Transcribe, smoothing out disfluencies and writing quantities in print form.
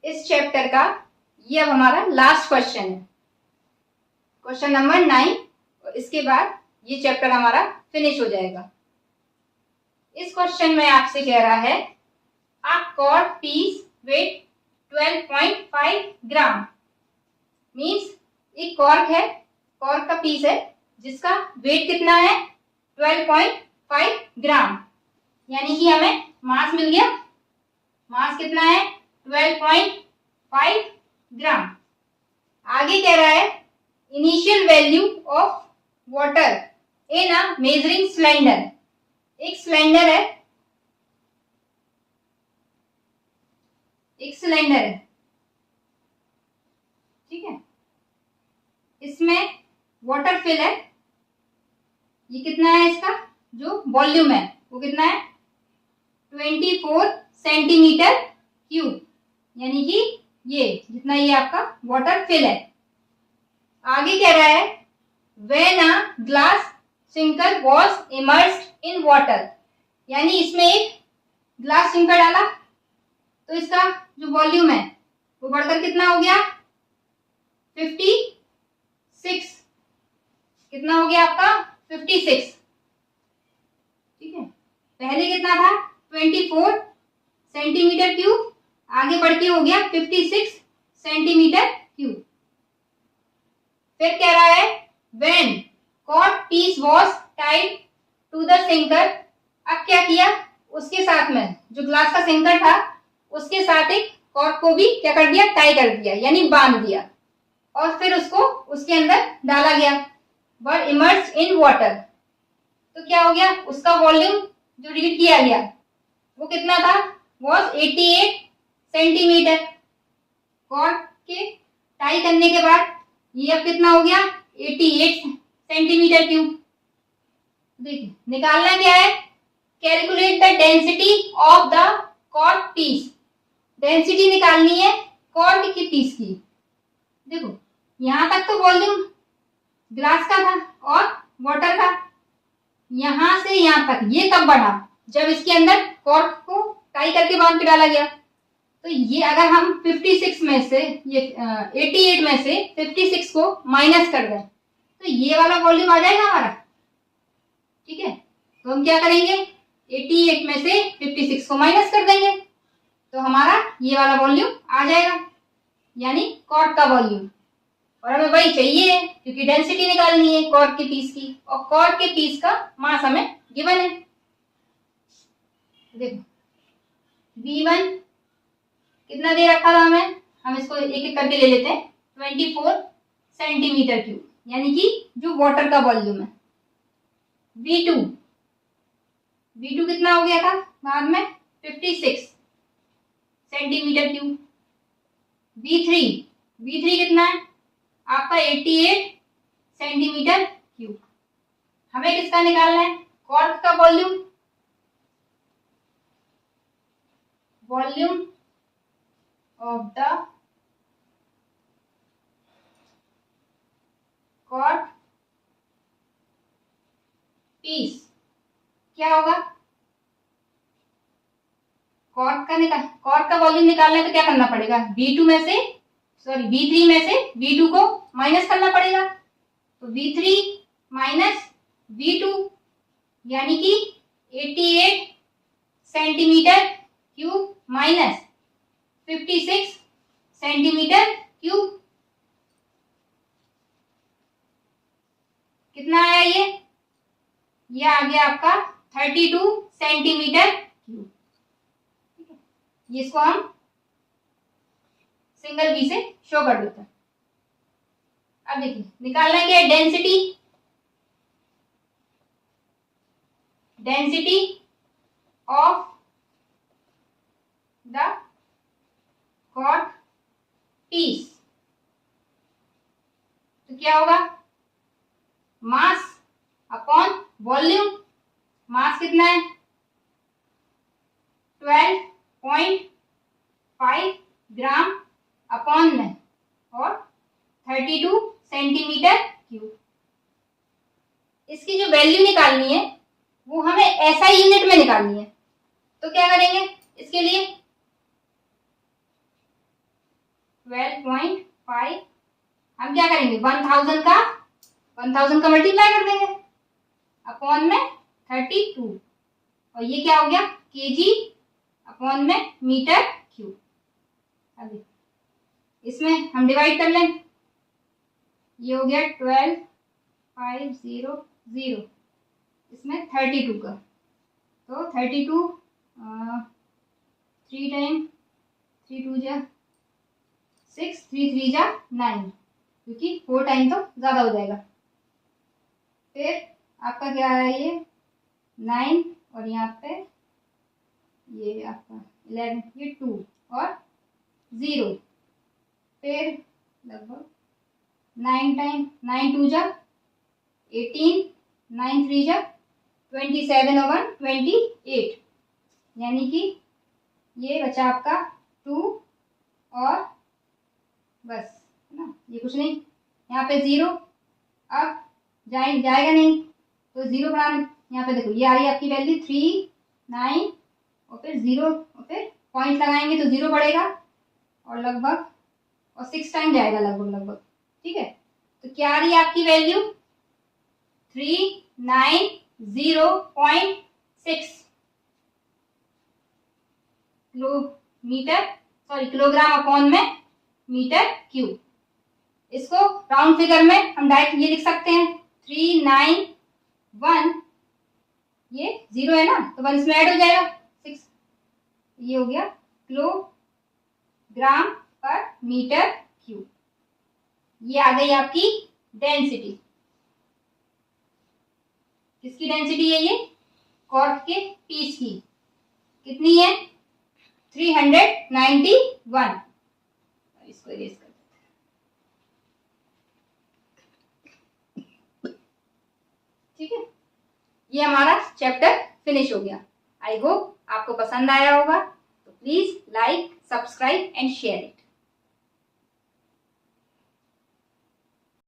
इस चैप्टर का ये अब हमारा लास्ट क्वेश्चन है, क्वेश्चन नंबर 9। इसके बाद ये चैप्टर हमारा फिनिश हो जाएगा। इस क्वेश्चन में आपसे कह रहा है a cork piece weight 12.5 gram. Means एक कॉर्क है, कॉर्क का पीस है जिसका वेट कितना है 12.5 ग्राम, यानी कि हमें मास मिल गया। मास कितना है 12.5 ग्राम। आगे कह रहा है initial value of water in a measuring cylinder. एक सिलेंडर है, एक सिलेंडर है, ठीक है, इसमें वाटर फिल है। ये कितना है, इसका जो वॉल्यूम है वो कितना है 24 सेंटीमीटर क्यूब, यानी कि ये जितना ये आपका वाटर फिल है। आगे कह रहा है when a glass sinker was immersed in water, यानी इसमें एक ग्लास सिंकर डाला तो इसका जो वॉल्यूम है वो बढ़कर कितना हो गया 56। कितना हो गया आपका 56, ठीक है। पहले कितना था 24 सेंटीमीटर क्यूब, आगे बढ़ के हो गया 56 सेंटीमीटर क्यूब। फिर कह रहा है when cork piece was tied to the sinker. अब क्या किया, उसके साथ में जो ग्लास का सिंकर था उसके साथ एक कॉर्क को भी क्या कर दिया, टाई कर दिया, यानी बांध दिया, और फिर उसको उसके अंदर डाला गया। वर इमर्स्ड इन वाटर, तो क्या हो गया, उसका वॉल्यूम जो रीड किया गया वो कितना था, वॉज 88 सेंटीमीटर। कॉर्क के टाई करने के बाद ये अब कितना हो गया 88 सेंटीमीटर क्यूब। देखिए निकालना क्या है, calculate the density of the cork piece. Density निकालनी है कॉर्क की पीस की। देखो यहां तक तो वॉल्यूम ग्लास का था और वाटर का, यहां से यहां तक ये कब बढ़ा, जब इसके अंदर कॉर्क को टाई करके बांध के डाला गया। तो ये अगर हम 56 में से ये 88 में से 56 को माइनस कर दें तो ये वाला वॉल्यूम आ जाएगा हमारा, ठीक है। तो हम क्या करेंगे 88 में से 56 को माइनस कर देंगे तो हमारा ये वाला वॉल्यूम आ जाएगा, यानी कॉर्क का वॉल्यूम। और हमें वही चाहिए क्योंकि डेंसिटी निकालनी है कॉर्क के पीस की, और कॉर्क के पीस का मास हमें गिवन है। देखो V1 कितना दे रखा था हमें, हम इसको एक एक करके ले लेते हैं। 24 सेंटीमीटर क्यूब, यानी कि जो वाटर का वॉल्यूम है। V2 कितना हो गया था बाद में 56 सेंटीमीटर क्यूब। V3 कितना है आपका 88 सेंटीमीटर क्यूब। हमें किसका निकालना है, कॉर्क का volume. Volume of the cork piece क्या होगा, कॉर्क का वॉल्यूम निकालना है तो क्या करना पड़ेगा, V3 में से V2 को माइनस करना पड़ेगा। तो V3 माइनस V2 यानी कि 88 centimetre cube minus 56 centimetre cube. कितना आया ये आ गया आपका 32 सेंटीमीटर क्यूब। इसको हम सिंगल V से शो कर देते हैं। अब देखिए निकालना क्या है, density of the cork piece. तो क्या होगा, मास अपॉन वॉल्यूम। मास कितना है 12.5 ग्राम अपॉन में और 32 सेंटीमीटर क्यूब। इसकी जो वैल्यू निकालनी है वो हमें SI यूनिट में निकालनी है। तो क्या करेंगे इसके लिए, 12.5, हम क्या करेंगे 1000 का मल्टीप्लाई कर देंगे अपॉन में 32, और ये क्या हो गया केजी अपॉन में मीटर क्यूब। अभी इसमें हम डिवाइड कर लें, ये हो गया 12,500, इसमें 32 का, तो 32 3 टाइम 3 2 जा 6, 3 3 जा 9, क्योंकि 4 टाइम तो ज़्यादा हो जाएगा। फिर आपका क्या है ये 9, और यहाँ पे ये आपका 11, ये 2 और 0, फिर लगभग 9 टाइम 9 2 जा 18, 9 3 जा 27 और 28, यानी कि ये बचा आपका 2 और बस, है ना, ये कुछ नहीं, यहाँ पे 0, अब जाएगा नहीं तो 0 बढ़ाना, यहाँ पे देखो ये आ रही है आपकी वैल्यू 3 9 और फिर 0, और फिर पॉइंट लगाएंगे तो 0 बढ़ेगा और लगभग और 6 टाइम जाएगा लगभग, ठीक है। तो क्या आ रही है आपकी वैल्यू 390.6 किलोग्राम अपॉन में मीटर क्यूब। इसको राउंड फिगर में हम डायरेक्ट ये लिख सकते हैं 391, ये 0 है ना तो 1 इसमें ऐड हो जाएगा 6, ये हो गया किलोग्राम पर मीटर क्यूब। ये आ गई आपकी डेंसिटी। किसकी डेंसिटी है ये कॉर्क के पीस की, कितनी है 391। इसको इरेज कर देते हैं, ठीक है। ये हमारा चैप्टर फिनिश हो गया। आई होप आपको पसंद आया होगा, तो please like subscribe and share it.